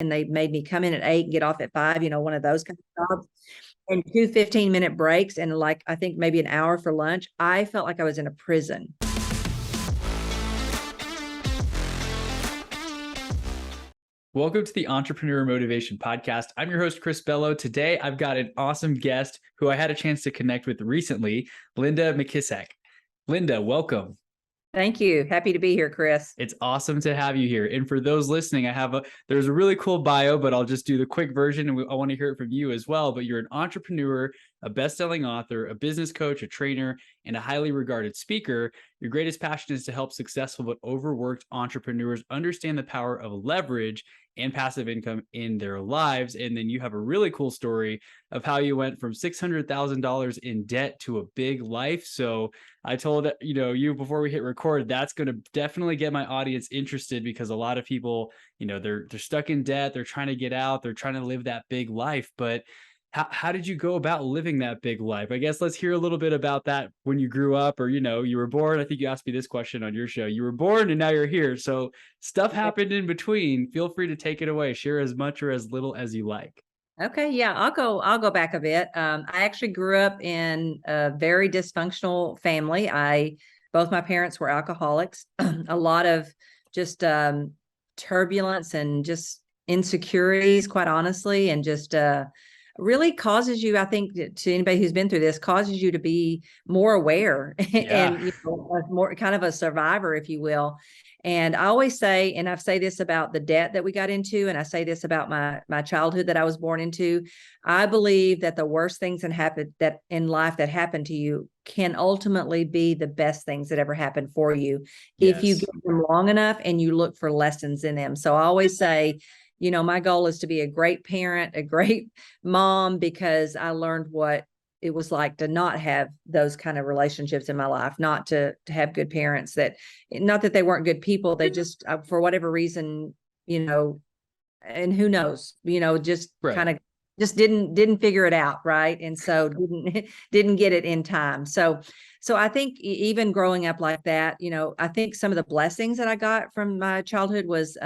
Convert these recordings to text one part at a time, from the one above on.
and they made me come in at 8 and get off at 5, one of those kind of jobs, and 2 15-minute breaks, and like, I think maybe an hour for lunch. I felt like I was in a prison. Welcome to the Entrepreneur Motivation Podcast. I'm your host, Chris Bello. Today, I've got an awesome guest who I had a chance to connect with recently, Linda McKissack. Linda, welcome. Thank you. Happy to be here, Chris. It's awesome to have you here. And for those listening, there's a really cool bio, but I'll just do the quick version, and I want to hear it from you as well. But you're an entrepreneur, a best-selling author, a business coach, a trainer, and a highly regarded speaker. Your greatest passion is to help successful but overworked entrepreneurs understand the power of leverage and passive income in their lives. And then you have a really cool story of how you went from $600,000 in debt to a big life. So I told you before we hit record, that's going to definitely get my audience interested, because a lot of people, they're stuck in debt, they're trying to get out, they're trying to live that big life. But how did you go about living that big life? I guess let's hear a little bit about that when you grew up, or, you were born. I think you asked me this question on your show. You were born and now you're here. So stuff happened in between. Feel free to take it away. Share as much or as little as you like. Okay. Yeah, I'll go back a bit. I actually grew up in a very dysfunctional family. Both my parents were alcoholics. A lot of just turbulence and just insecurities, quite honestly, and just really causes you, I think, to anybody who's been through this, causes you to be more aware and more kind of a survivor, if you will. And I always say, and I say this about the debt that we got into, and I say this about my childhood that I was born into. I believe that the worst things that in life that happen to you can ultimately be the best things that ever happened for you, if you give them long enough and you look for lessons in them. So I always say, my goal is to be a great parent, a great mom, because I learned what it was like to not have those kind of relationships in my life, not to have good parents not that they weren't good people. They just, for whatever reason, and who knows, just kind of just didn't figure it out. Right. And so didn't get it in time. So I think even growing up like that, I think some of the blessings that I got from my childhood was,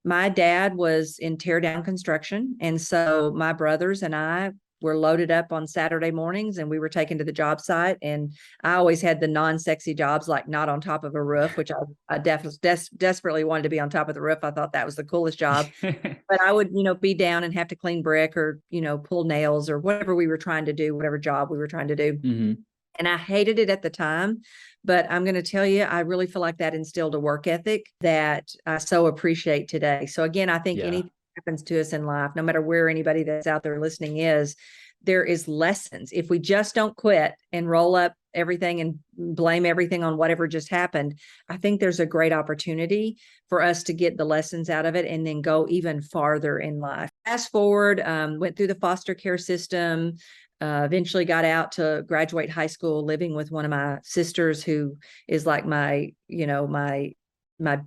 my dad was in tear down construction. And so my brothers and I were loaded up on Saturday mornings and we were taken to the job site. And I always had the non-sexy jobs, like not on top of a roof, which I definitely desperately wanted to be on top of the roof. I thought that was the coolest job. But I would, be down and have to clean brick or, pull nails or whatever we were trying to do, whatever job we were trying to do. Mm-hmm. And I hated it at the time, but I'm going to tell you, I really feel like that instilled a work ethic that I so appreciate today. So again, I think anything happens to us in life, no matter where anybody that's out there listening is, there is lessons. If we just don't quit and roll up everything and blame everything on whatever just happened, I think there's a great opportunity for us to get the lessons out of it and then go even farther in life. Fast forward, went through the foster care system, eventually got out to graduate high school, living with one of my sisters, who is like my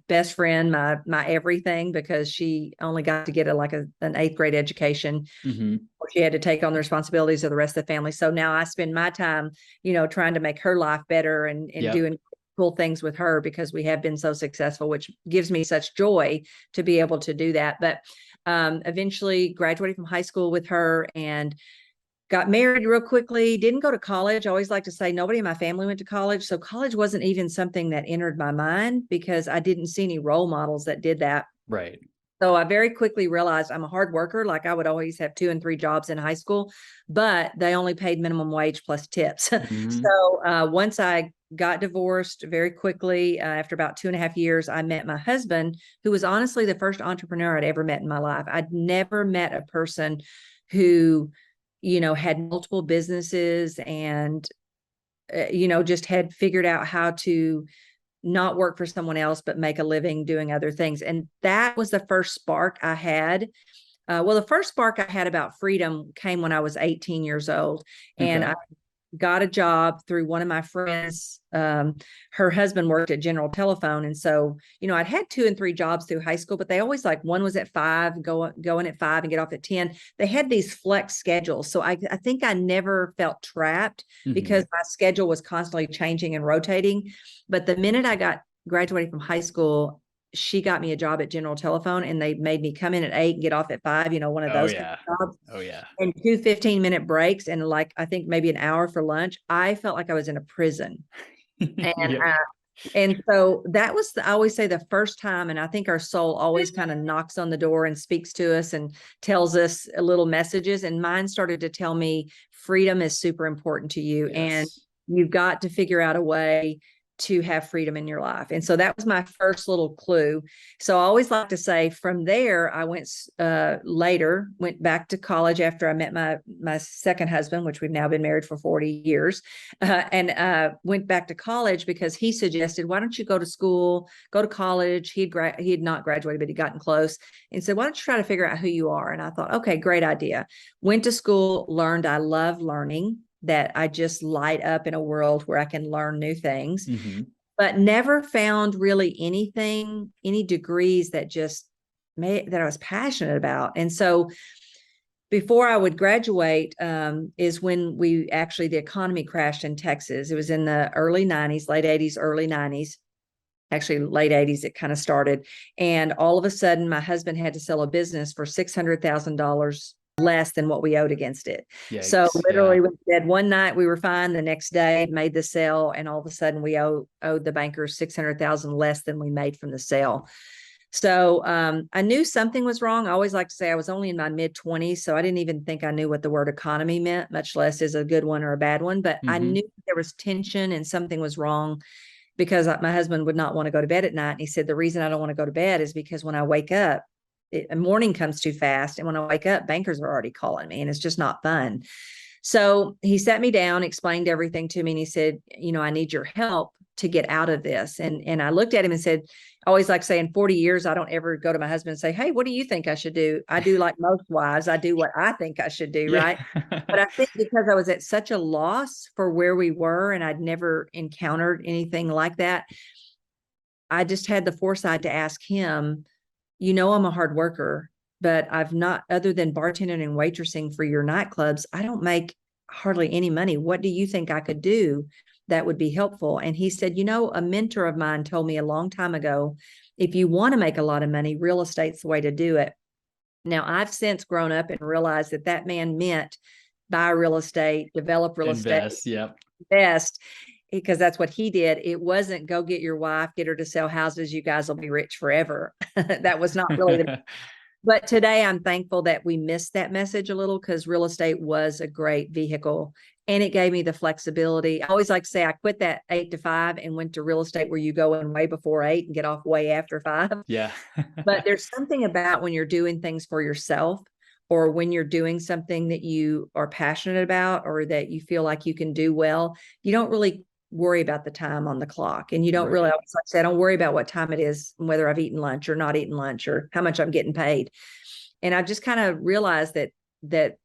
best friend, my everything, because she only got to get an 8th grade education. Mm-hmm. She had to take on the responsibilities of the rest of the family. So now I spend my time, trying to make her life better and doing cool things with her, because we have been so successful, which gives me such joy to be able to do that. But eventually graduated from high school with her and got married real quickly, didn't go to college. I always like to say nobody in my family went to college. So college wasn't even something that entered my mind, because I didn't see any role models that did that. Right. So I very quickly realized I'm a hard worker. Like, I would always have 2 and 3 jobs in high school, but they only paid minimum wage plus tips. Mm-hmm. So once I got divorced very quickly, after about 2.5 years, I met my husband, who was honestly the first entrepreneur I'd ever met in my life. I'd never met a person who had multiple businesses and, just had figured out how to not work for someone else, but make a living doing other things. And that was the first spark I had. The first spark I had about freedom came when I was 18 years old. And I got a job through one of my friends. Her husband worked at General Telephone. And so, I'd had 2 and 3 jobs through high school, but they always one was at 5, go in at 5 and get off at 10. They had these flex schedules. So I think I never felt trapped, mm-hmm. because my schedule was constantly changing and rotating. But the minute I graduated from high school, she got me a job at General Telephone, and they made me come in at 8 and get off at 5, one of Oh those kind yeah. of jobs. Oh yeah. And 2 15-minute breaks, and like, I think maybe an hour for lunch. I felt like I was in a prison. And Yep. and so that was, I always say, the first time. And I think our soul always kind of knocks on the door and speaks to us and tells us little messages. And mine started to tell me freedom is super important to you. And Yes. you've got to figure out a way to have freedom in your life. And so that was my first little clue. So I always like to say, from there, I went went back to college after I met my second husband, which we've now been married for 40 years, and went back to college because he suggested, why don't you go to school, go to college? He had not graduated, but he'd gotten close, and said, why don't you try to figure out who you are? And I thought, okay, great idea. Went to school, learned. I love learning, that I just light up in a world where I can learn new things, but never found really anything, any degrees that that I was passionate about. And so before I would graduate is when the economy crashed in Texas. It was in the early 90s, late 80s, early 90s. Actually, late 80s, it kind of started. And all of a sudden, my husband had to sell a business for $600,000 less than what we owed against it. Yikes, so literally, we said one night we were fine. The next day, made the sale, and all of a sudden, we owed the bankers $600,000 less than we made from the sale. So I knew something was wrong. I always like to say I was only in my mid-20s, so I didn't even think I knew what the word economy meant, much less is a good one or a bad one. But I knew there was tension and something was wrong, because my husband would not want to go to bed at night. And he said, the reason I don't want to go to bed is because when I wake up, morning comes too fast. And when I wake up, bankers are already calling me, and it's just not fun. So he sat me down, explained everything to me. And he said, I need your help to get out of this. And I looked at him and said, I always like to say, in 40 years, I don't ever go to my husband and say, hey, what do you think I should do? I do like most wives. I do what I think I should do. Yeah. Right. But I think because I was at such a loss for where we were, and I'd never encountered anything like that, I just had the foresight to ask him, I'm a hard worker, but I've not, other than bartending and waitressing for your nightclubs, I don't make hardly any money. What do you think I could do that would be helpful? And he said, a mentor of mine told me a long time ago, if you want to make a lot of money, real estate's the way to do it. Now, I've since grown up and realized that man meant buy real estate, develop real estate, invest, because that's what he did. It wasn't go get your wife, get her to sell houses, you guys will be rich forever. That was not really but today I'm thankful that we missed that message a little, because real estate was a great vehicle, and it gave me the flexibility. I always like to say I quit that 8 to 5 and went to real estate where you go in way before 8 and get off way after 5. Yeah. But there's something about when you're doing things for yourself, or when you're doing something that you are passionate about, or that you feel like you can do well, you don't really worry about the time on the clock. And you don't really, like I said, I don't worry about what time it is, whether I've eaten lunch or not eaten lunch, or how much I'm getting paid. And I've just kind of realized that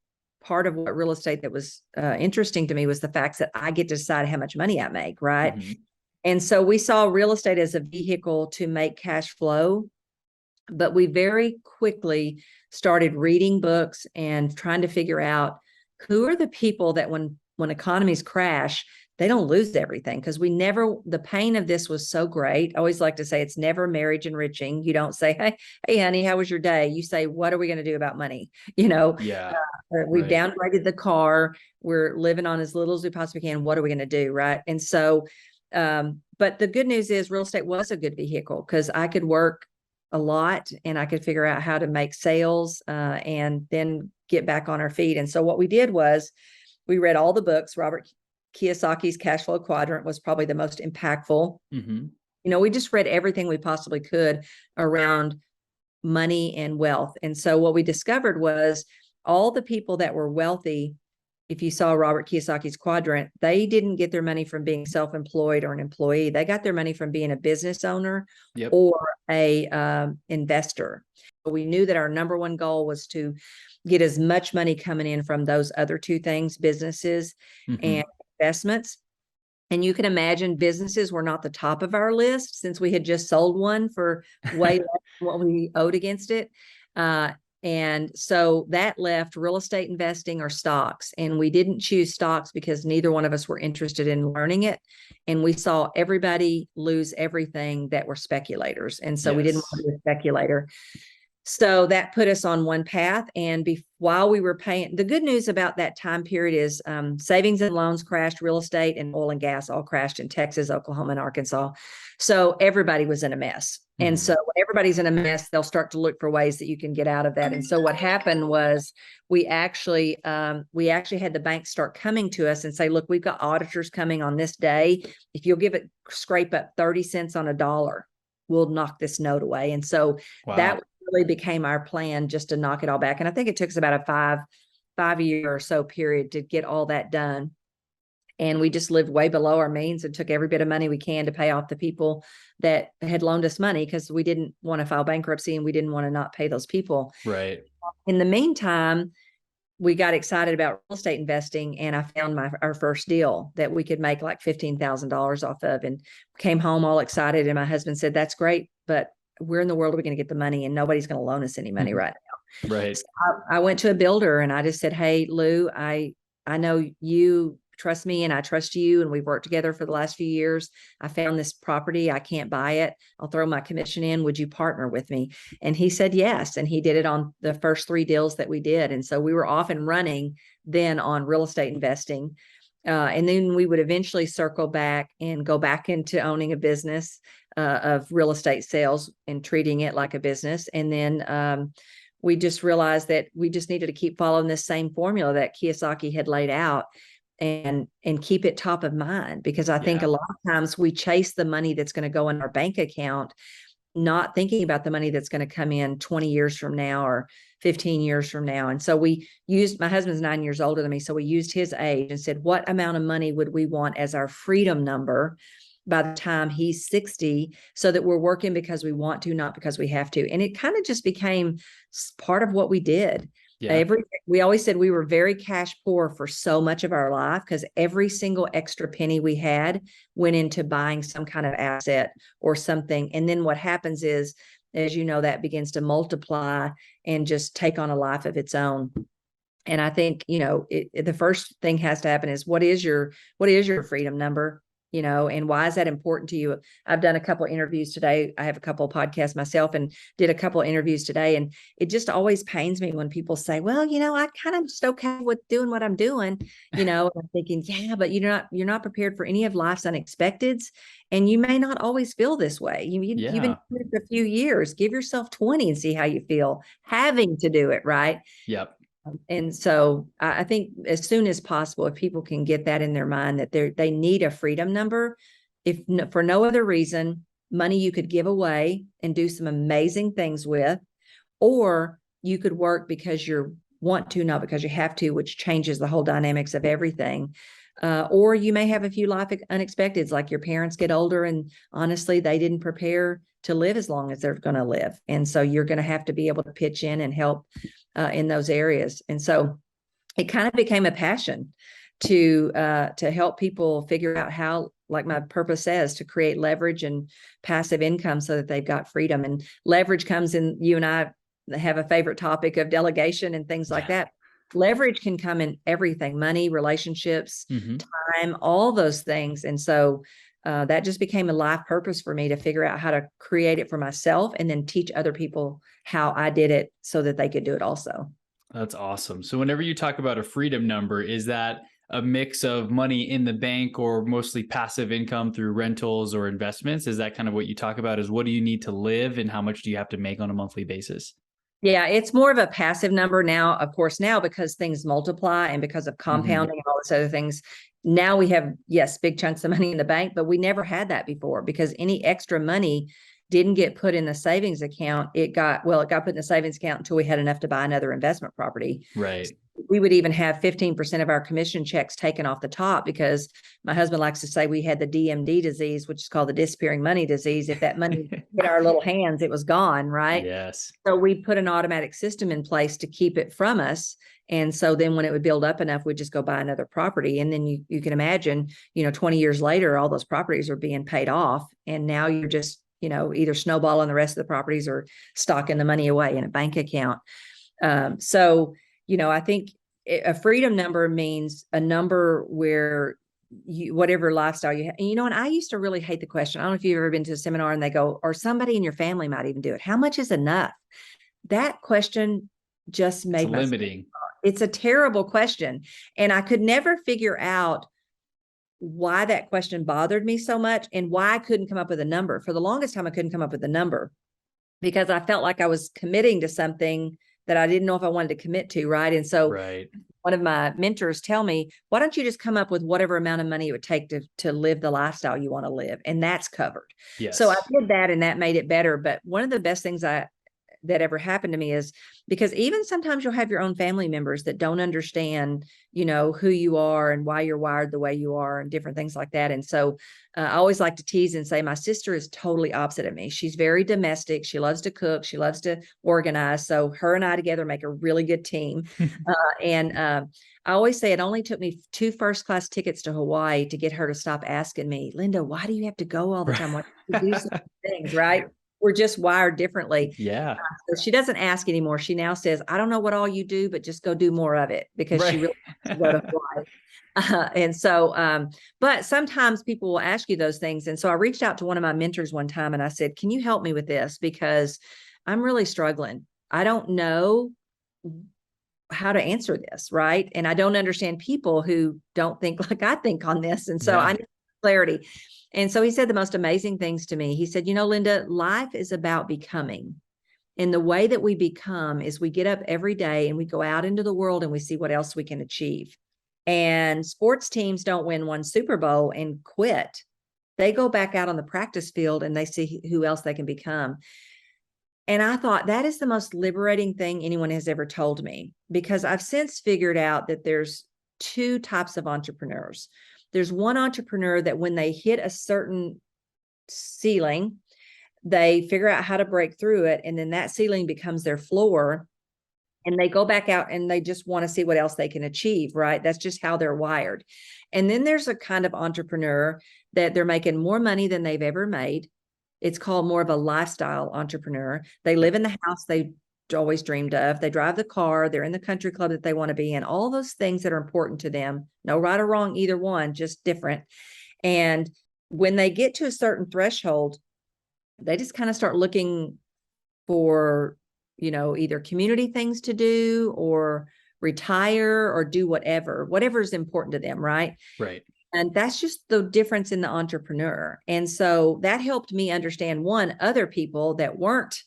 part of what real estate that was interesting to me was the fact that I get to decide how much money I make. Right. And so we saw real estate as a vehicle to make cash flow, but we very quickly started reading books and trying to figure out who are the people that when economies crash, they don't lose everything. Because the pain of this was so great. I always like to say it's never marriage enriching. You don't say, hey, honey, how was your day? You say, what are we going to do about money? We've downgraded the car. We're living on as little as we possibly can. What are we going to do? Right. And so, but the good news is real estate was a good vehicle, because I could work a lot and I could figure out how to make sales and then get back on our feet. And so what we did was we read all the books. Robert Kiyosaki's Cash Flow Quadrant was probably the most impactful. We just read everything we possibly could around money and wealth. And so what we discovered was all the people that were wealthy, if you saw Robert Kiyosaki's Quadrant, they didn't get their money from being self-employed or an employee. They got their money from being a business owner or a investor. We knew that our number one goal was to get as much money coming in from those other two things, businesses and investments. And you can imagine businesses were not the top of our list, since we had just sold one for way less than what we owed against it. And so that left real estate investing or stocks. And we didn't choose stocks because neither one of us were interested in learning it. And we saw everybody lose everything that were speculators. And so we didn't want to be a speculator. So that put us on one path. And while we were paying, the good news about that time period is savings and loans crashed, real estate and oil and gas all crashed in Texas, Oklahoma, and Arkansas. So everybody was in a mess. Mm-hmm. And so when everybody's in a mess, they'll start to look for ways that you can get out of that. And so what happened was we actually had the bank start coming to us and say, look, we've got auditors coming on this day. If you'll scrape up 30 cents on a dollar, we'll knock this note away. And so that really became our plan, just to knock it all back. And I think it took us about a five year or so period to get all that done. And we just lived way below our means and took every bit of money we can to pay off the people that had loaned us money, because we didn't want to file bankruptcy and we didn't want to not pay those people. Right. In the meantime, we got excited about real estate investing, and I found our first deal that we could make like $15,000 off of, and came home all excited. And my husband said, that's great, but where in the world are we going to get the money? And nobody's going to loan us any money right now. Right. So I went to a builder and I just said, hey, Lou, I know you trust me and I trust you, and we've worked together for the last few years. I found this property. I can't buy it. I'll throw my commission in. Would you partner with me? And he said yes. And he did it on the first 3 deals that we did. And so we were off and running then on real estate investing. And then we would eventually circle back and go back into owning a business of real estate sales and treating it like a business. And then we just realized that we just needed to keep following this same formula that Kiyosaki had laid out, and keep it top of mind, because I think a lot of times we chase the money that's going to go in our bank account, not thinking about the money that's going to come in 20 years from now or 15 years from now. And so my husband's 9 years older than me. So we used his age and said, what amount of money would we want as our freedom number by the time he's 60, so that we're working because we want to, not because we have to. And it kind of just became part of what we did. Yeah. We always said we were very cash poor for so much of our life, because every single extra penny we had went into buying some kind of asset or something. And then what happens is, as you know, that begins to multiply and just take on a life of its own. And I think, the first thing has to happen is, what is your freedom number? And why is that important to you? I've done a couple of interviews today. I have a couple of podcasts myself and did a couple of interviews today. And it just always pains me when people say, well, I kind of just okay with doing what I'm doing, and I'm thinking, yeah, but you're not prepared for any of life's unexpecteds. And you may not always feel this way. You've been doing it for a few years. Give yourself 20 and see how you feel having to do it. Right. Yep. And so I think as soon as possible, if people can get that in their mind, that they need a freedom number, for no other reason, money you could give away and do some amazing things with, or you could work because you want to, not because you have to, which changes the whole dynamics of everything. Or you may have a few life unexpecteds, like your parents get older and honestly, they didn't prepare to live as long as they're going to live. And so you're going to have to be able to pitch in and help in those areas. And so it kind of became a passion to help people figure out how, like my purpose says, to create leverage and passive income so that they've got freedom. And leverage comes in, you and I have a favorite topic of delegation and things like that. Leverage can come in everything: money, relationships, time, all those things. And so that just became a life purpose for me, to figure out how to create it for myself and then teach other people how I did it so that they could do it also. That's awesome. So whenever you talk about a freedom number, is that a mix of money in the bank or mostly passive income through rentals or investments? Is that kind of what you talk about, is what do you need to live and how much do you have to make on a monthly basis? Yeah, it's more of a passive number now, of course, now because things multiply and because of compounding and all those other things. Now we have, yes, big chunks of money in the bank, but we never had that before, because any extra money didn't get put in the savings account. It got put in the savings account until we had enough to buy another investment property. Right. We would even have 15% of our commission checks taken off the top, because my husband likes to say we had the DMD disease, which is called the disappearing money disease. If that money hit our little hands, it was gone. Right. Yes. So we put an automatic system in place to keep it from us. And so then when it would build up enough, we'd just go buy another property. And then you can imagine, 20 years later, all those properties are being paid off. And now you're just, either snowballing the rest of the properties or stocking the money away in a bank account. So, I think a freedom number means a number where whatever lifestyle you have, and I used to really hate the question. I don't know if you've ever been to a seminar and they go, or somebody in your family might even do it. How much is enough? That question just made my limiting. It's a terrible question. And I could never figure out why that question bothered me so much and why I couldn't come up with a number. For the longest time, I couldn't come up with a number because I felt like I was committing to something that I didn't know if I wanted to commit to. Right. And so one of my mentors tell me, why don't you just come up with whatever amount of money it would take to live the lifestyle you want to live? And that's covered. Yes. So I did that and that made it better. But one of the best things that ever happened to me is because even sometimes you'll have your own family members that don't understand, who you are and why you're wired the way you are and different things like that. And so I always like to tease and say, my sister is totally opposite of me. She's very domestic. She loves to cook. She loves to organize. So her and I together make a really good team. I always say it only took me 2 first-class tickets to Hawaii to get her to stop asking me, Linda, why do you have to go all the time? Why do you do some things, right? We're just wired differently. Yeah. So she doesn't ask anymore. She now says, I don't know what all you do, but just go do more of it because she really wants to go to Hawaii. And so, but sometimes people will ask you those things. And so I reached out to one of my mentors one time and I said, can you help me with this? Because I'm really struggling. I don't know how to answer this. Right. And I don't understand people who don't think like I think on this. And so I need clarity. And so he said the most amazing things to me. He said, Linda, life is about becoming. And the way that we become is we get up every day and we go out into the world and we see what else we can achieve. And sports teams don't win one Super Bowl and quit. They go back out on the practice field and they see who else they can become. And I thought that is the most liberating thing anyone has ever told me, because I've since figured out that there's 2 types of entrepreneurs. There's one entrepreneur that when they hit a certain ceiling, they figure out how to break through it. And then that ceiling becomes their floor. And they go back out and they just want to see what else they can achieve, right? That's just how they're wired. And then there's a kind of entrepreneur that they're making more money than they've ever made. It's called more of a lifestyle entrepreneur. They live in the house they always dreamed of. They drive the car. They're in the country club that they want to be in. All those things that are important to them. No right or wrong, either one, just different. And when they get to a certain threshold, they just kind of start looking for, either community things to do or retire or do whatever is important to them. Right. Right. And that's just the difference in the entrepreneur. And so that helped me understand other people that weren't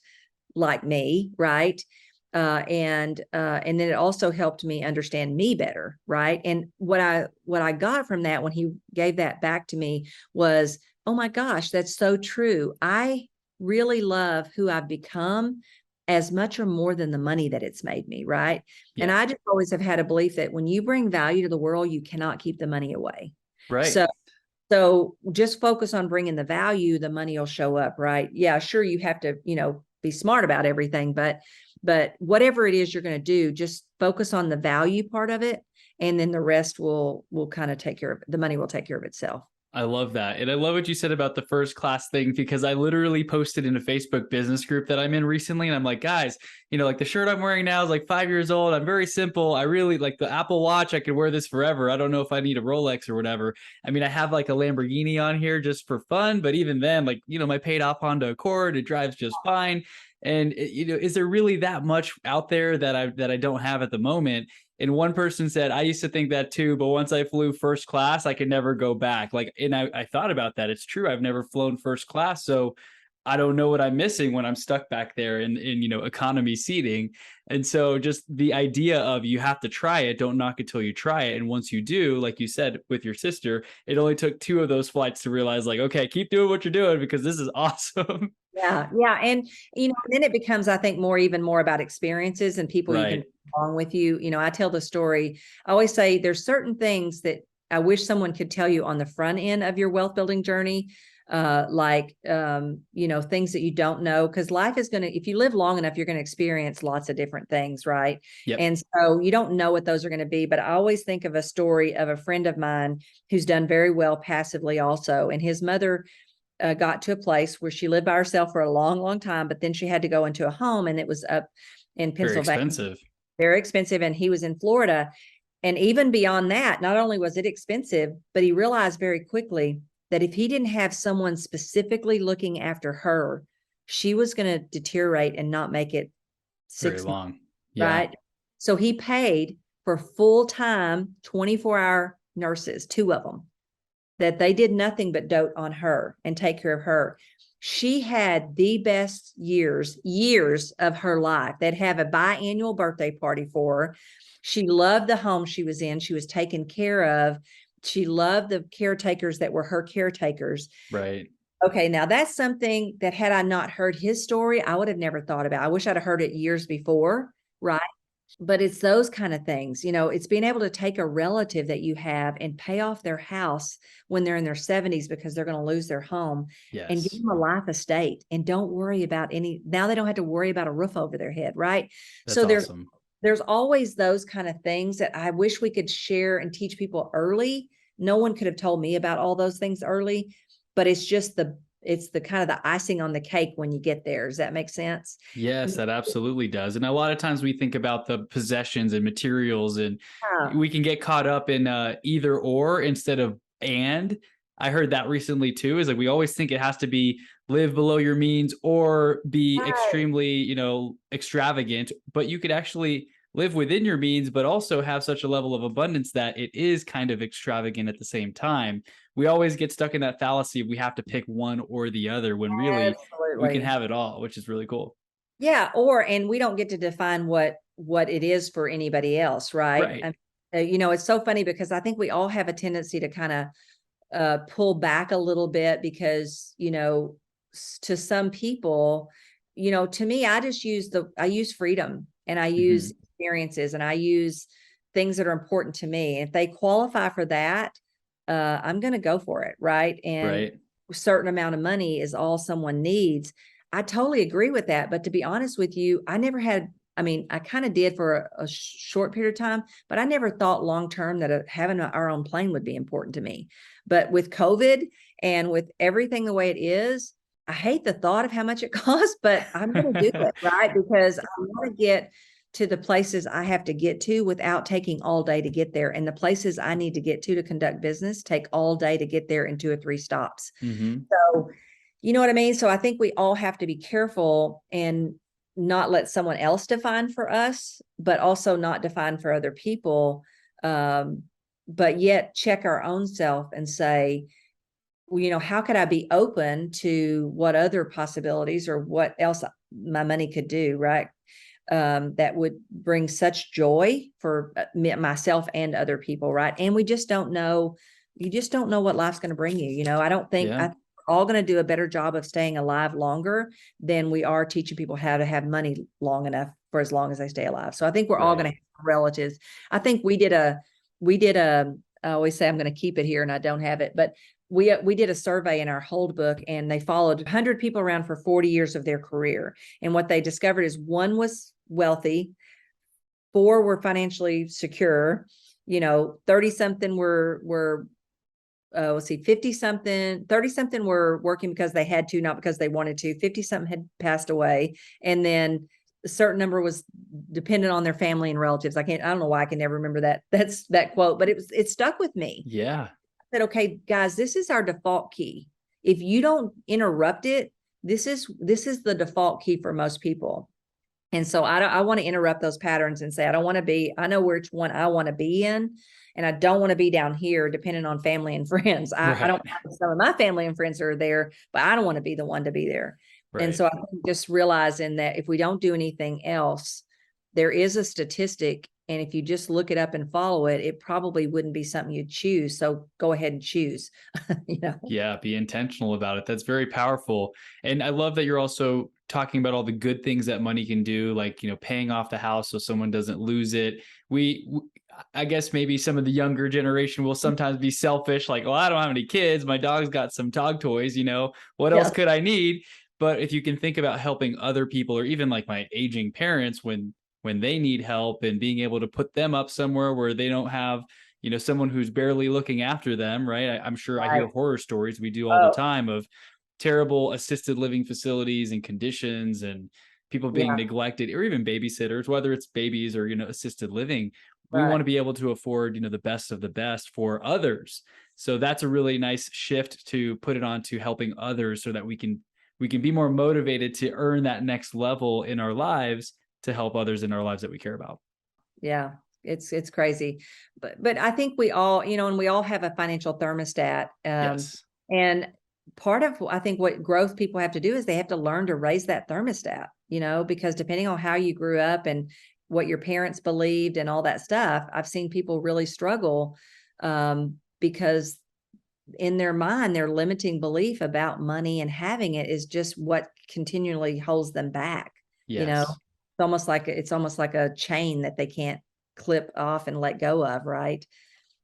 like me. Right. And then it also helped me understand me better. Right. And what I got from that when he gave that back to me was, oh my gosh, that's so true. I really love who I've become as much or more than the money that it's made me. Right. Yeah. And I just always have had a belief that when you bring value to the world, you cannot keep the money away. Right. So just focus on bringing the value, the money will show up. Right. Yeah, sure. You have to, be smart about everything, but whatever it is you're going to do, just focus on the value part of it. And then the rest will kind of take care of it. The money will take care of itself. I love that. And I love what you said about the first class thing, because I literally posted in a Facebook business group that I'm in recently. And I'm like, guys, like the shirt I'm wearing now is like 5 years old. I'm very simple. I really like the Apple Watch. I could wear this forever. I don't know if I need a Rolex or whatever. I mean, I have like a Lamborghini on here just for fun, but even then, like, my paid off Honda Accord, it drives just fine. And is there really that much out there that I don't have at the moment? And one person said, I used to think that too, but once I flew first class, I could never go back. And I thought about that. It's true. I've never flown first class. So I don't know what I'm missing when I'm stuck back there in economy seating. And so just the idea of you have to try it, don't knock it till you try it. And once you do, like you said, with your sister, it only took 2 of those flights to realize like, okay, keep doing what you're doing because this is awesome. Yeah. Yeah. And, then it becomes, I think, even more about experiences and people you can along with you. I tell the story. I always say there's certain things that I wish someone could tell you on the front end of your wealth building journey. Things that you don't know, because life is if you live long enough, you're going to experience lots of different things. Right. Yep. And so you don't know what those are going to be, but I always think of a story of a friend of mine who's done very well passively also. And his mother got to a place where she lived by herself for a long, long time, but then she had to go into a home and it was up in Very Pennsylvania. expensive. Very expensive. And he was in Florida. And even beyond that, not only was it expensive, but he realized very quickly that if he didn't have someone specifically looking after her, she was going to deteriorate and not make it Very 6 months, long. Yeah. right? So he paid for full-time 24-hour nurses, 2 of them, that they did nothing but dote on her and take care of her. She had the best years of her life. They'd have a biannual birthday party for her. She loved the home she was in. She was taken care of. She loved the caretakers that were her caretakers. Right. Okay, now that's something that had I not heard his story, I would have never thought about. I wish I'd have heard it years before, right? But it's those kind of things, it's being able to take a relative that you have and pay off their house when they're in their 70s because they're going to lose their home, and give Yes. them a life estate, and don't worry about now they don't have to worry about a roof over their head, right? That's So awesome. there's always those kind of things that I wish we could share and teach people early. No one could have told me about all those things early, but it's the kind of the icing on the cake when you get there. Does that make sense? Yes, that absolutely does. And a lot of times we think about the possessions and materials, and Yeah. we can get caught up in either or instead of and. I heard that recently too, is like we always think it has to be live below your means or be Right. extremely, extravagant, but you could actually live within your means, but also have such a level of abundance that it is kind of extravagant at the same time. We always get stuck in that fallacy of we have to pick one or the other, when really we can Absolutely. have it all, which is really cool. Yeah, and we don't get to define what it is for anybody else, right? Right. It's so funny because I think we all have a tendency to kind of pull back a little bit because, to some people, to me, I use freedom, and I use Mhm. experiences, and I use things that are important to me. If they qualify for that, I'm going to go for it. Right. And Right. a certain amount of money is all someone needs. I totally agree with that. But to be honest with you, I kind of did for a short period of time, but I never thought long-term that having our own plane would be important to me. But with COVID and with everything the way it is, I hate the thought of how much it costs, but I'm going to do it, right? Because I want to get to the places I have to get to without taking all day to get there. And the places I need to get to conduct business take all day to get there in 2 or 3 stops. Mhm. So, you know what I mean? So I think we all have to be careful and not let someone else define for us, but also not define for other people. But yet check our own self and say, well, how could I be open to what other possibilities or what else my money could do, right? That would bring such joy for myself and other people, right? And we just don't know. You just don't know what life's going to bring you. I don't think Yeah. we're all going to do a better job of staying alive longer than we are teaching people how to have money long enough for as long as they stay alive. So I think we're all going to Right. have relatives. I think I always say I'm going to keep it here and I don't have it, but we did a survey in our hold book, and they followed 100 people around for 40 years of their career. And what they discovered is 1 was wealthy, 4 were financially secure, 30 something were 50 something, 30 something were working because they had to, not because they wanted to, 50 something had passed away. And then a certain number was dependent on their family and relatives. I don't know why I can never remember that quote, but it stuck with me. Yeah. Said, okay, guys, this is our default key. If you don't interrupt it, this is the default key for most people. And so I want to interrupt those patterns and say, I know which one I want to be in. And I don't want to be down here depending on family and friends. I don't Right. have some of my family and friends are there, but I don't want to be the one to be there. And Right. so I think just realizing that if we don't do anything else, there is a statistic. And if you just look it up and follow it, it probably wouldn't be something you'd choose. So go ahead and choose, Yeah, be intentional about it. That's very powerful. And I love that you're also talking about all the good things that money can do, like, paying off the house so someone doesn't lose it. I guess maybe some of the younger generation will sometimes be selfish, like, well, I don't have any kids. My dog's got some dog toys, what else Yeah. could I need? But if you can think about helping other people, or even like my aging parents when they need help, and being able to put them up somewhere where they don't have someone who's barely looking after them, right? I'm sure I Right. hear horror stories, we do all the Oh, time, of terrible assisted living facilities and conditions. And people being neglected, or even babysitters, whether it's babies or, assisted living. We Right. want to be able to afford, the best of the best for others. So that's a really nice shift to put it on to helping others, so that we can be more motivated to earn that next level in our lives, to help others in our lives that we care about. Yeah. It's crazy. But I think we all, and we all have a financial thermostat. Yes. And part of, I think, what growth people have to do is they have to learn to raise that thermostat, because depending on how you grew up and what your parents believed and all that stuff, I've seen people really struggle, because in their mind, their limiting belief about money and having it is just what continually holds them back. Yes. It's almost like a chain that they can't clip off and let go of, right?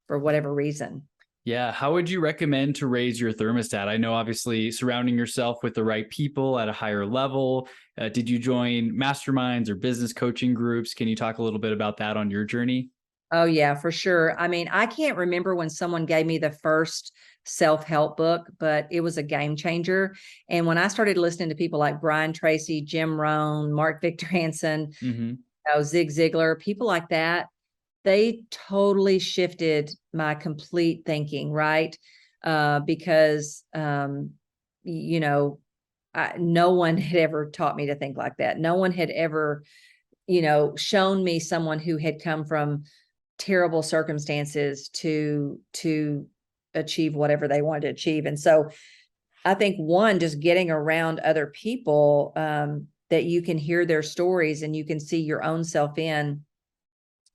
For whatever reason. Yeah. How would you recommend to raise your thermostat? I know, obviously, surrounding yourself with the right people at a higher level. Did you join masterminds or business coaching groups? Can you talk a little bit about that on your journey? Oh yeah, for sure. I mean, I can't remember when someone gave me the first self-help book, but it was a game changer. And when I started listening to people like Brian Tracy, Jim Rohn, Mark Victor Hansen, Mm-hmm. Zig Ziglar, people like that, they totally shifted my complete thinking, right? Because, no one had ever taught me to think like that. No one had ever, shown me someone who had come from terrible circumstances to achieve whatever they wanted to achieve. And so I think, one, just getting around other people, that you can hear their stories and you can see your own self in.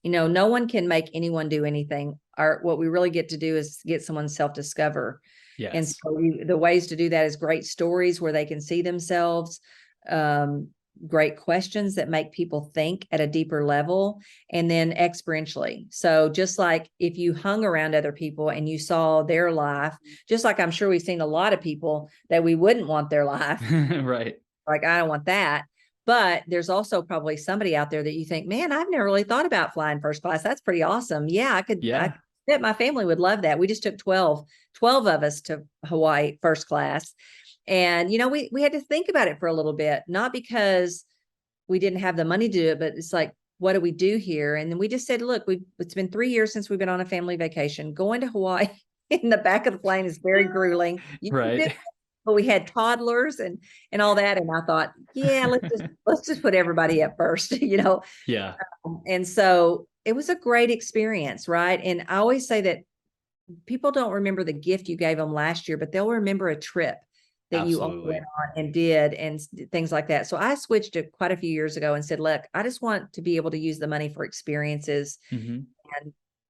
No one can make anyone do anything. What we really get to do is get someone self-discover. And Yes. so the ways to do that is great stories where they can see themselves, great questions that make people think at a deeper level, and then experientially. So just like if you hung around other people and you saw their life, just like I'm sure we've seen a lot of people that we wouldn't want their life. Right. Like, I don't want that. But there's also probably somebody out there that you think, man, I've never really thought about flying first class. That's pretty awesome. Yeah, I Yeah. bet my family would love that. We just took 12 of us to Hawaii first class. And, we had to think about it for a little bit, not because we didn't have the money to do it, but it's like, what do we do here? And then we just said, look, it's been 3 years since we've been on a family vacation. Going to Hawaii in the back of the plane is very grueling. You can do Right. it, but we had toddlers and all that. And I thought, yeah, let's just put everybody up first, Yeah. And so it was a great experience, right? And I always say that people don't remember the gift you gave them last year, but they'll remember a trip that you all went Absolutely. on and did and things like that. So I switched it quite a few years ago and said, look, I just want to be able to use the money for experiences Mm-hmm.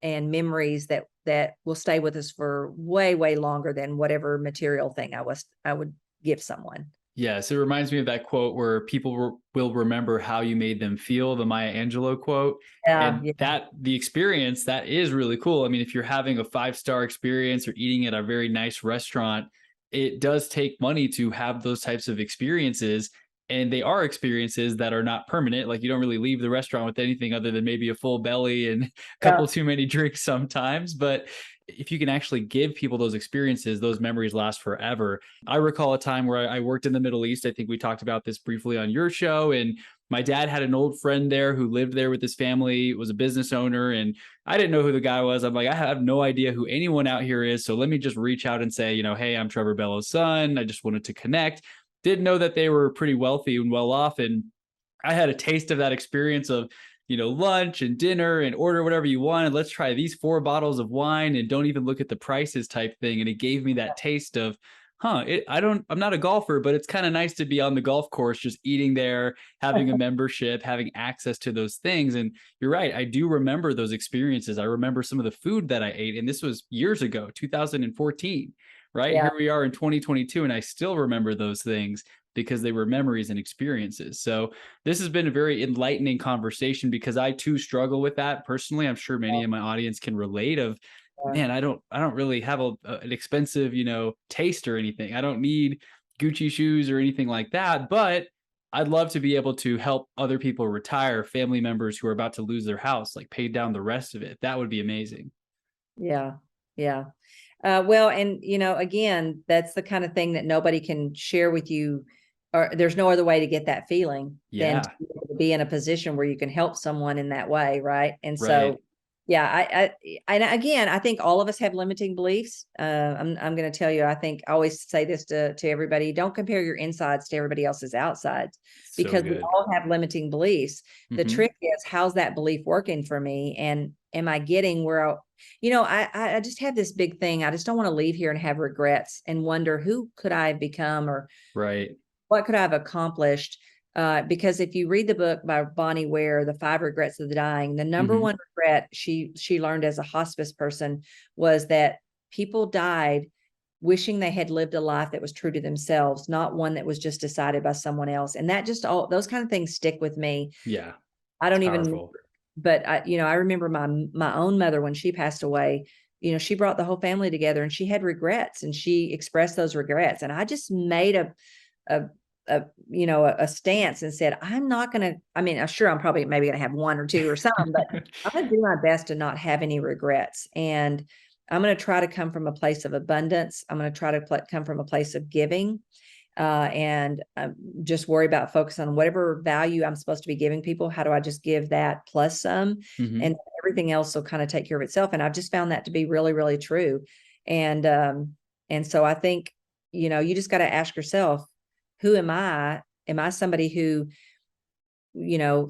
and memories that will stay with us for way, way longer than whatever material thing I would give someone. Yes, it reminds me of that quote where people will remember how you made them feel, the Maya Angelou quote. Yeah. And Yeah. the experience, that is really cool. I mean, if you're having a 5-star experience or eating at a very nice restaurant, it does take money to have those types of experiences. And they are experiences that are not permanent. Like, you don't really leave the restaurant with anything other than maybe a full belly and a Yeah. couple too many drinks sometimes. But if you can actually give people those experiences, those memories last forever. I recall a time where I worked in the Middle East. I think we talked about this briefly on your show. And my dad had an old friend there who lived there with his family, was a business owner. And I didn't know who the guy was. I'm like, I have no idea who anyone out here is. So let me just reach out and say, hey, I'm Trevor Bello's son. I just wanted to connect. Didn't know that they were pretty wealthy and well off. And I had a taste of that experience of, lunch and dinner and order whatever you want. And let's try these 4 bottles of wine and don't even look at the prices type thing. And it gave me that taste of, I'm not a golfer, but it's kind of nice to be on the golf course, just eating there, having a membership, having access to those things. And you're right. I do remember those experiences. I remember some of the food that I ate. And this was years ago, 2014, right? Yeah. Here we are in 2022. And I still remember those things because they were memories and experiences. So this has been a very enlightening conversation, because I too struggle with that personally. I'm sure many in my audience can relate of, Yeah. man, I don't really have an expensive, taste or anything. I don't need Gucci shoes or anything like that, but I'd love to be able to help other people retire, family members who are about to lose their house, like pay down the rest of it. That would be amazing. Yeah. Yeah. Well, and again, that's the kind of thing that nobody can share with you or there's no other way to get that feeling than Yeah. to be in a position where you can help someone in that way. Right. And Right. so, yeah, and again, I think all of us have limiting beliefs. I'm going to tell you, I think I always say this to everybody: don't compare your insides to everybody else's outsides, So because we good. all have limiting beliefs. The Hmm. trick is, how's that belief working for me? And am I getting where I just have this big thing. I just don't want to leave here and have regrets and wonder who could I have become, or Right. what could I have accomplished? Because if you read the book by Bonnie Ware, The Five Regrets of the Dying, the number Hmm. one regret she learned as a hospice person was that people died wishing they had lived a life that was true to themselves, not one that was just decided by someone else. And that just all those kind of things stick with me. Yeah. I It's don't even, powerful. but I remember my own mother when she passed away. She brought the whole family together, and she had regrets, and she expressed those regrets. And I just made a a stance and said, I'm not going to, I mean, I'm sure I'm probably maybe going to have one or two or some, but I'm going to do my best to not have any regrets. And I'm going to try to come from a place of abundance. I'm going to try to come from a place of giving, and just worry about focus on whatever value I'm supposed to be giving people. How do I just give that plus some, Hmm. and everything else will kind of take care of itself. And I've just found that to be really, really true. And so I think, you just got to ask yourself, who am I? Am I somebody who,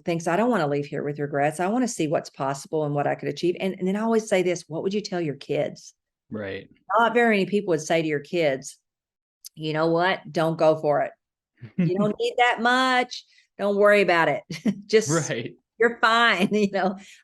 thinks I don't want to leave here with regrets? I want to see what's possible and what I could achieve. And then I always say this: what would you tell your kids? Right. Not very many people would say to your kids, you know what? Don't go for it. You don't need that much. Don't worry about it. Just, Right. you're fine.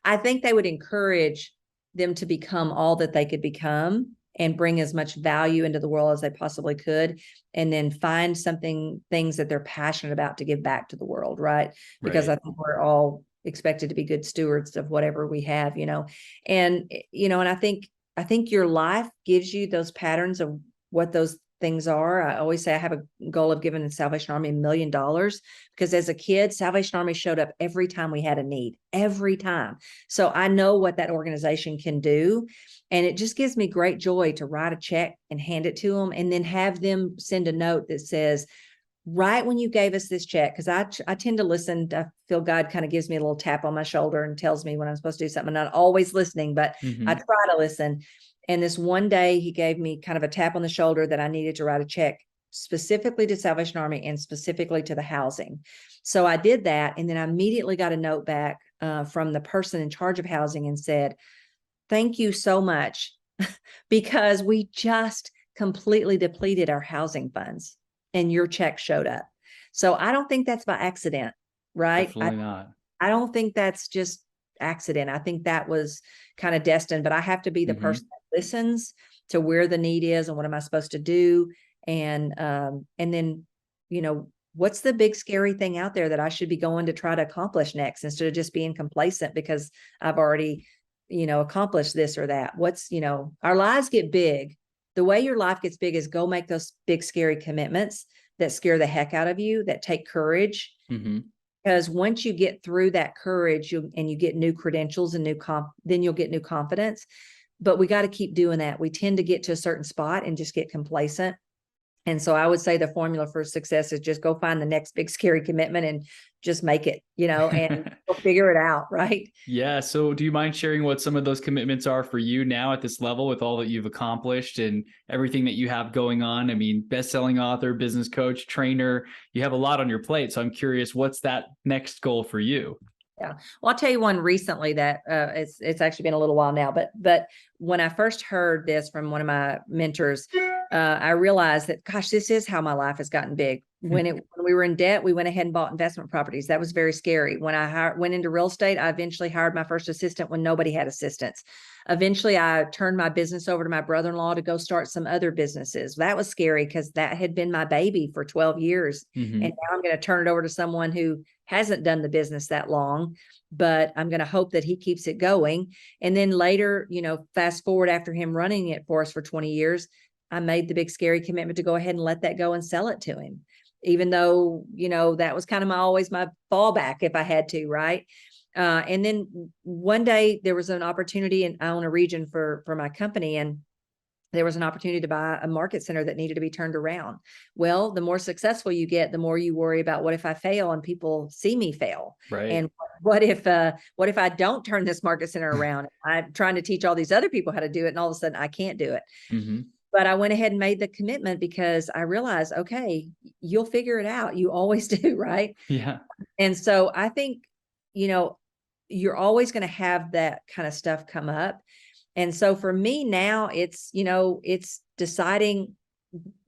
I think they would encourage them to become all that they could become and bring as much value into the world as they possibly could. And then find things that they're passionate about to give back to the world. Right. Because Right. I think we're all expected to be good stewards of whatever we have, and I think your life gives you those patterns of what those things are. I always say I have a goal of giving the Salvation Army $1 million, because as a kid, Salvation Army showed up every time we had a need, every time. So I know what that organization can do. And it just gives me great joy to write a check and hand it to them, and then have them send a note that says, right when you gave us this check, because I tend to listen. I feel God kind of gives me a little tap on my shoulder and tells me when I'm supposed to do something. I'm not always listening, but I Hmm. try to listen. And this one day he gave me kind of a tap on the shoulder that I needed to write a check specifically to Salvation Army and specifically to the housing. So I did that. And then I immediately got a note back from the person in charge of housing and said, thank you so much, because we just completely depleted our housing funds and your check showed up. So I don't think that's by accident, right? Definitely not. I don't think that's just accident. I think that was kind of destined, but I have to be the Hmm. person that listens to where the need is and what am I supposed to do. And then, what's the big scary thing out there that I should be going to try to accomplish next, instead of just being complacent because I've already, accomplished this or that. Our lives get big. The way your life gets big is go make those big, scary commitments that scare the heck out of you, that take courage. Hmm. Because once you get through that courage, and you get new credentials and then you'll get new confidence. But we got to keep doing that. We tend to get to a certain spot and just get complacent. And so I would say the formula for success is just go find the next big scary commitment and just make it, and we'll figure it out. Right. Yeah. So do you mind sharing what some of those commitments are for you now at this level, with all that you've accomplished and everything that you have going on? I mean, best-selling author, business coach, trainer, you have a lot on your plate. So I'm curious, what's that next goal for you? Yeah. Well, I'll tell you one recently that it's actually been a little while now, but when I first heard this from one of my mentors, I realized that, gosh, this is how my life has gotten big. When we were in debt, we went ahead and bought investment properties. That was very scary. When I went into real estate, I eventually hired my first assistant when nobody had assistants. Eventually, I turned my business over to my brother-in-law to go start some other businesses. That was scary because that had been my baby for 12 years. Hmm. And now I'm going to turn it over to someone who hasn't done the business that long, but I'm going to hope that he keeps it going. And then later, fast forward, after him running it for us for 20 years, I made the big scary commitment to go ahead and let that go and sell it to him, even though, that was kind of always my fallback if I had to. Right. And then one day there was an opportunity, and I own a region for my company. And there was an opportunity to buy a market center that needed to be turned around. Well, the more successful you get, the more you worry about, what if I fail and people see me fail? Right. And what if I don't turn this market center around? I'm trying to teach all these other people how to do it, and all of a sudden I can't do it. Mm-hmm. But I went ahead and made the commitment because I realized, okay, you'll figure it out. You always do, right? Yeah. And so I think, you're always going to have that kind of stuff come up. And so for me now, it's deciding,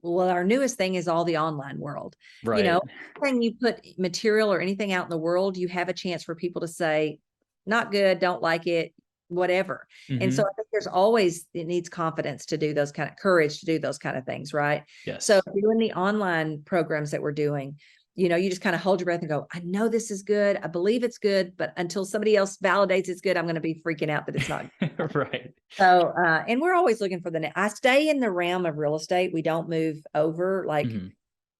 well, our newest thing is all the online world. Right. When you put material or anything out in the world, you have a chance for people to say, not good, don't like it, whatever. And so Mm-hmm. I think it needs confidence to do those courage to do those kind of things, right? So Yes. doing the online programs that we're doing, you just kind of hold your breath and go, I know this is good. I believe it's good, but until somebody else validates it's good, I'm going to be freaking out that it's not. Right. So, and we're always looking for I stay in the realm of real estate. We don't move over. Like, Mm-hmm.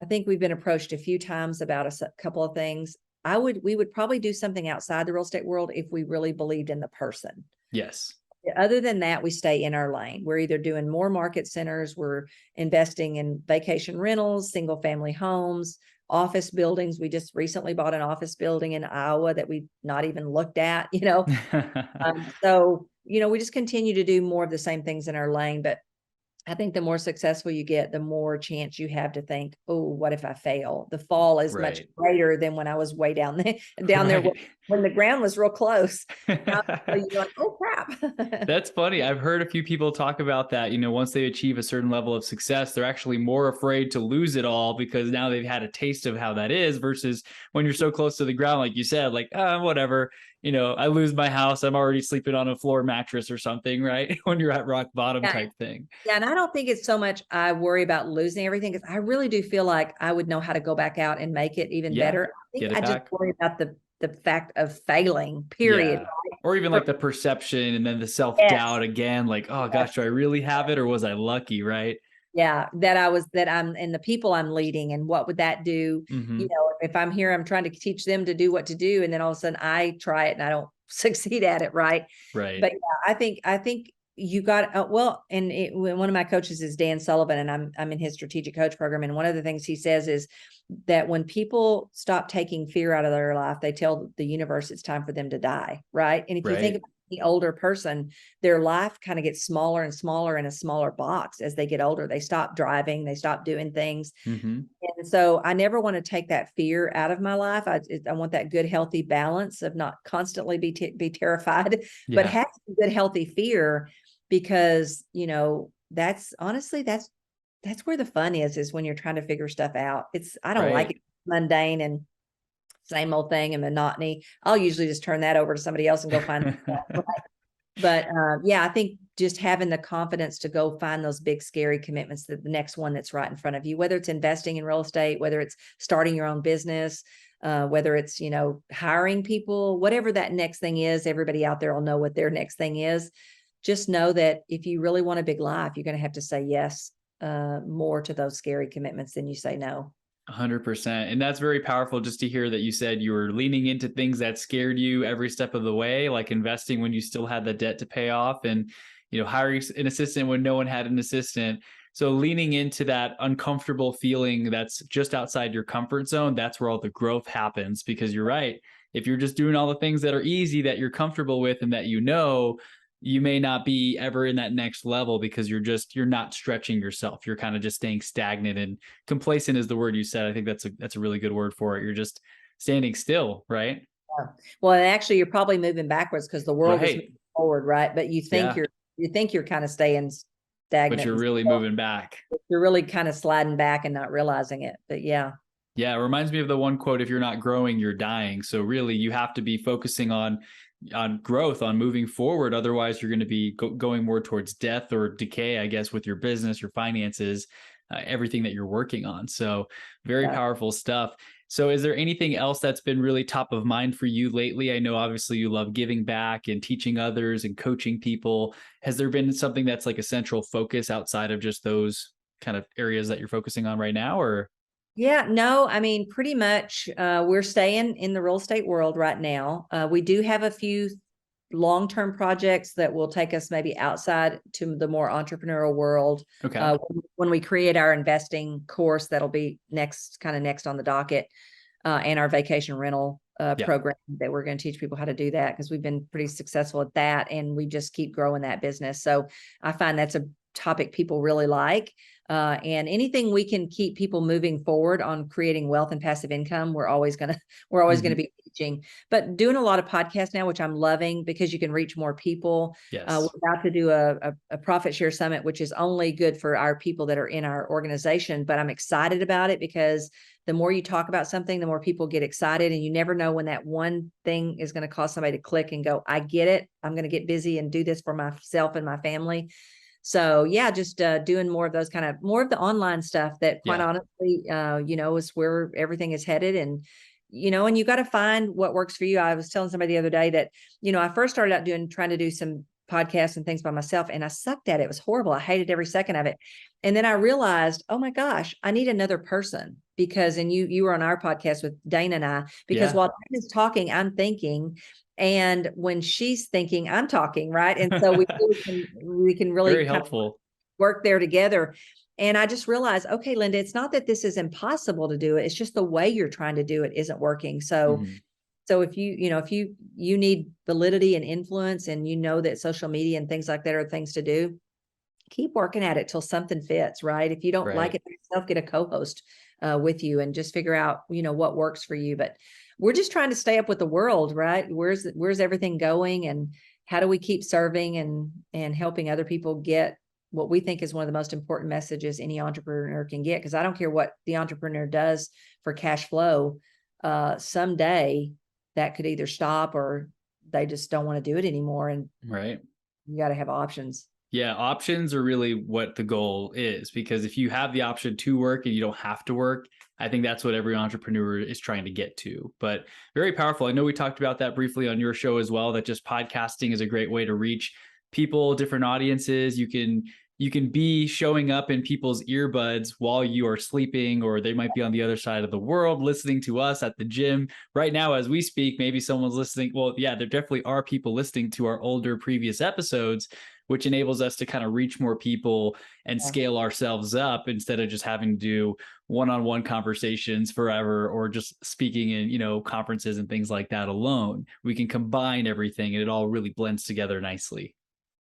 I think we've been approached a few times about a couple of things. We would probably do something outside the real estate world if we really believed in the person. Yes. Other than that, we stay in our lane. We're either doing more market centers, we're investing in vacation rentals, single family homes, office buildings. We just recently bought an office building in Iowa that we've not even looked at, so, we just continue to do more of the same things in our lane. But I think the more successful you get, the more chance you have to think, oh, what if I fail? The fall is much Right. greater than when I was way down there Right. when the ground was real close. Now, you're like, oh crap. That's funny. I've heard a few people talk about that. Once they achieve a certain level of success, they're actually more afraid to lose it all because now they've had a taste of how that is, versus when you're so close to the ground, like you said, like, whatever, I lose my house, I'm already sleeping on a floor mattress or something, right? When you're at rock bottom Yeah. type thing. Yeah. And I don't think it's so much I worry about losing everything, because I really do feel like I would know how to go back out and make it even Yeah. better. I think Get it I just back. worry about the fact of failing, period. Yeah. Or even like the perception and then the self-doubt Yes. again, like, oh gosh, do I really have it, or was I lucky? Right. Yeah, that I'm and the people I'm leading, and what would that do? Mm-hmm. If I'm here, I'm trying to teach them to do what to do, and then all of a sudden I try it and I don't succeed at it, right? Right. But yeah, I think you got one of my coaches is Dan Sullivan, and I'm in his strategic coach program, and one of the things he says is that when people stop taking fear out of their life, they tell the universe it's time for them to die, right? And if you think Right. about the older person, their life kind of gets smaller and smaller in a smaller box as they get older. They stop driving, they stop doing things. Mm-hmm. And so I never want to take that fear out of my life. I want that good, healthy balance of not constantly be terrified, but Yeah. have good, healthy fear, because, that's honestly, that's where the fun is when you're trying to figure stuff out. I don't like Right. it mundane and same old thing and monotony. I'll usually just turn that over to somebody else and go find. But yeah, I think just having the confidence to go find those big, scary commitments, the next one that's right in front of you, whether it's investing in real estate, whether it's starting your own business, whether it's, hiring people, whatever that next thing is, everybody out there will know what their next thing is. Just know that if you really want a big life, you're going to have to say yes more to those scary commitments than you say no. 100%. And that's very powerful, just to hear that you said you were leaning into things that scared you every step of the way, like investing when you still had the debt to pay off, and, hiring an assistant when no one had an assistant. So leaning into that uncomfortable feeling that's just outside your comfort zone, that's where all the growth happens. Because you're right. If you're just doing all the things that are easy, that you're comfortable with, and that, you may not be ever in that next level, because you're not stretching yourself. You're kind of just staying stagnant, and complacent is the word you said. I think that's a really good word for it. You're just standing still, right? Yeah. Well, and actually, you're probably moving backwards because the world is Right. moving forward, right? But Yeah. you think you're kind of staying But stagnant, you're and really moving back. you're really kind of sliding back and not realizing it. But yeah. Yeah, it reminds me of the one quote, if you're not growing, you're dying. So really you have to be focusing on growth, on moving forward. Otherwise, you're going to be going more towards death or decay, I guess, with your business, your finances, everything that you're working on. So very Yeah. powerful stuff. So is there anything else that's been really top of mind for you lately? I know obviously you love giving back and teaching others and coaching people. Has there been something that's like a central focus outside of just those kind of areas that you're focusing on right now, or? Yeah, no, I mean, pretty much we're staying in the real estate world right now. We do have a few long-term projects that will take us maybe outside to the more entrepreneurial world. Okay. When we create our investing course, that'll be next on the docket, and our vacation rental program that we're going to teach people how to do that, because we've been pretty successful at that, and we just keep growing that business. So I find that's a topic people really like. And anything we can keep people moving forward on creating wealth and passive income, we're always going to be teaching. But doing a lot of podcasts now, which I'm loving, because you can reach more people. Yes. We're about to do a profit share summit, which is only good for our people that are in our organization. But I'm excited about it, because the more you talk about something, the more people get excited, and you never know when that one thing is going to cause somebody to click and go, I get it. I'm going to get busy and do this for myself and my family. So yeah, just doing more of those more of the online stuff that quite honestly, is where everything is headed. And, and you got to find what works for you. I was telling somebody the other day that, I first started out trying to do some podcasts and things by myself, and I sucked at it. It was horrible. I hated every second of it. And then I realized, oh my gosh, I need another person, because, and you were on our podcast with Dana and I, because while Dana's talking, I'm thinking. And when she's thinking, I'm talking, right? And so we can really very helpful work there together. And I just realized, okay, Linda, it's not that this is impossible to do it. It's just the way you're trying to do it isn't working. So, so if you need validity and influence, and that social media and things like that are things to do, keep working at it till something fits, right? If you don't like it yourself, get a co-host with you, and just figure out, what works for you. But we're just trying to stay up with the world, right? Where's everything going, and how do we keep serving and helping other people get what we think is one of the most important messages any entrepreneur can get? Because I don't care what the entrepreneur does for cash flow, someday that could either stop, or they just don't want to do it anymore. And you got to have options. Yeah, options are really what the goal is, because if you have the option to work and you don't have to work, I think that's what every entrepreneur is trying to get to. But very powerful. I know we talked about that briefly on your show as well, that just podcasting is a great way to reach people, different audiences. You can be showing up in people's earbuds while you are sleeping, or they might be on the other side of the world listening to us at the gym right now as we speak. Maybe someone's listening. Well, yeah, there definitely are people listening to our older previous episodes, which enables us to kind of reach more people and scale ourselves up, instead of just having to do one-on-one conversations forever, or just speaking in, conferences and things like that alone. We can combine everything, and it all really blends together nicely.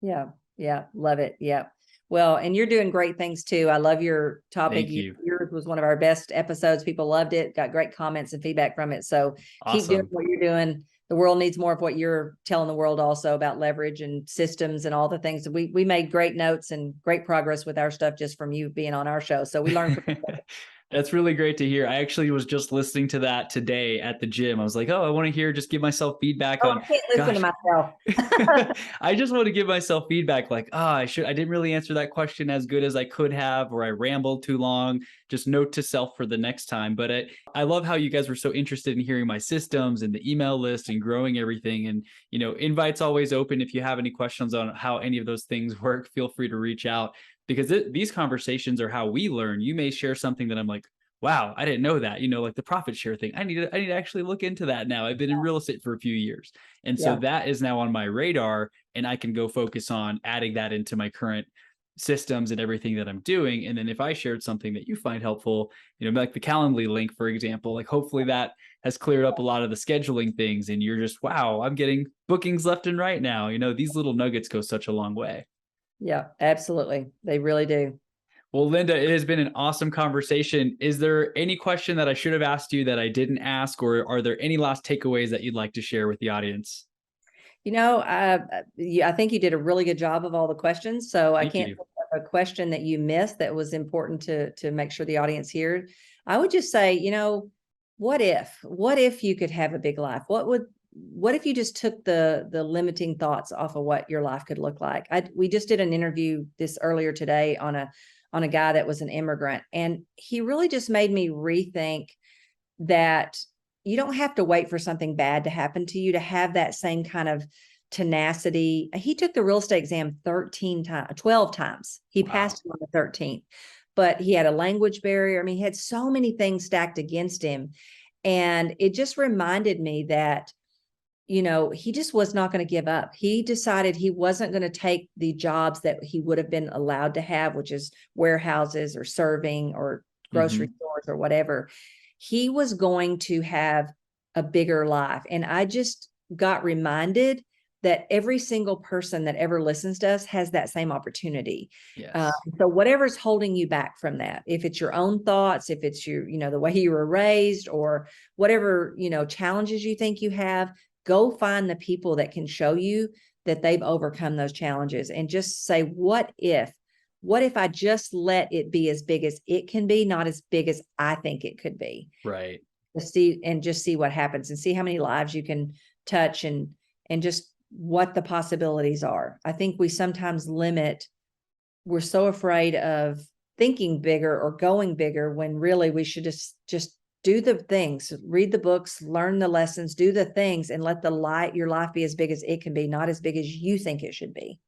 Yeah. Yeah. Love it. Yeah. Well, and you're doing great things too. I love your topic. Thank you. Yours was one of our best episodes. People loved it, got great comments and feedback from it. So keep doing what you're doing. The world needs more of what you're telling the world also about leverage and systems and all the things. We made great notes and great progress with our stuff just from you being on our show. So we learned from you. That's really great to hear. I actually was just listening to that today at the gym. I was like, oh, I want to give myself feedback on. I can't listen to myself. I just want to give myself feedback, like, I didn't really answer that question as good as I could have, or I rambled too long. Just note to self for the next time. But I love how you guys were so interested in hearing my systems and the email list and growing everything. And, invite's always open. If you have any questions on how any of those things work, feel free to reach out. Because these conversations are how we learn. You may share something that I'm like, wow, I didn't know that, like the profit share thing. I need to actually look into that now. I've been in real estate for a few years. And so that is now on my radar, and I can go focus on adding that into my current systems and everything that I'm doing. And then if I shared something that you find helpful, like the Calendly link, for example, like hopefully that has cleared up a lot of the scheduling things, and you're just, wow, I'm getting bookings left and right now. These little nuggets go such a long way. Yeah, absolutely. They really do. Well, Linda, it has been an awesome conversation. Is there any question that I should have asked you that I didn't ask, or are there any last takeaways that you'd like to share with the audience? I think you did a really good job of all the questions. So I can't think of a question that you missed that was important to make sure the audience heard. I would just say, what if you could have a big life? What if you just took the limiting thoughts off of what your life could look like? We just did an interview earlier today on a guy that was an immigrant, and he really just made me rethink that you don't have to wait for something bad to happen to you to have that same kind of tenacity. He took the real estate exam 12 times. He passed on the 13th, but he had a language barrier. I mean, he had so many things stacked against him. And it just reminded me that he just was not going to give up. He decided he wasn't going to take the jobs that he would have been allowed to have, which is warehouses or serving or grocery stores or whatever. He was going to have a bigger life. And I just got reminded that every single person that ever listens to us has that same opportunity. Yes. So whatever's holding you back from that, if it's your own thoughts, if it's the way you were raised, or whatever, challenges you think you have, go find the people that can show you that they've overcome those challenges, and just say, what if I just let it be as big as it can be, not as big as I think it could be. Right. Just see what happens, and see how many lives you can touch, and just what the possibilities are. I think we sometimes we're so afraid of thinking bigger or going bigger, when really we should just do the things, read the books, learn the lessons, do the things, and let your life be as big as it can be, not as big as you think it should be.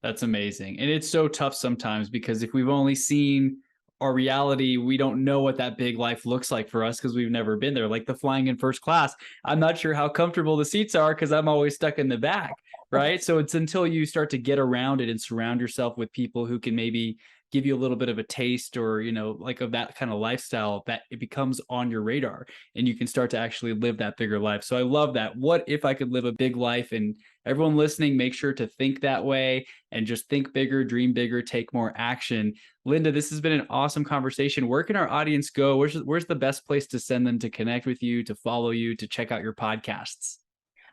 That's amazing. And it's so tough sometimes, because if we've only seen our reality, we don't know what that big life looks like for us, because we've never been there. Like the flying in first class, I'm not sure how comfortable the seats are, because I'm always stuck in the back, right? So it's until you start to get around it and surround yourself with people who can maybe give you a little bit of a taste, or like of that kind of lifestyle, that it becomes on your radar and you can start to actually live that bigger life. So I love that. What if I could live a big life? And everyone listening, make sure to think that way, and just think bigger, dream bigger, take more action. Linda, this has been an awesome conversation. Where can our audience go? Where's the best place to send them to connect with you, to follow you, to check out your podcasts?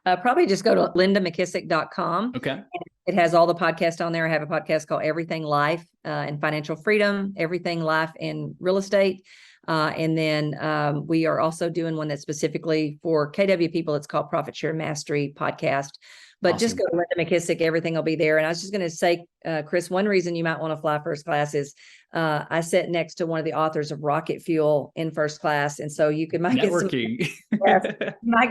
Probably just go to lindamckisack.com. Okay. It has all the podcasts on there. I have a podcast called Everything Life and Financial Freedom, Everything Life and Real Estate. And then we are also doing one that's specifically for KW people. It's called Profit Share Mastery Podcast. But just go to Linda McKissack. Everything will be there. And I was just going to say, Chris, one reason you might want to fly first class is I sit next to one of the authors of Rocket Fuel in first class. And so you might networking.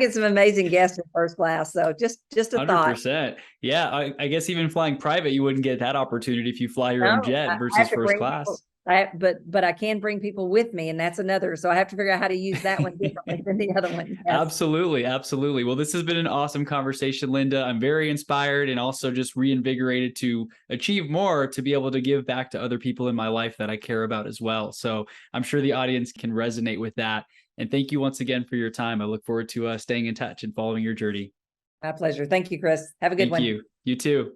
get some amazing guests in first class. So just a 100%. Thought. Yeah. I guess even flying private, you wouldn't get that opportunity if you fly your own jet versus first class. But I can bring people with me, and that's another. So I have to figure out how to use that one differently than the other one. Yes. Absolutely. Absolutely. Well, this has been an awesome conversation, Linda. I'm very inspired, and also just reinvigorated to achieve more, to be able to give back to other people in my life that I care about as well. So I'm sure the audience can resonate with that. And thank you once again for your time. I look forward to staying in touch and following your journey. My pleasure. Thank you, Chris. Have a good one. Thank you. You too.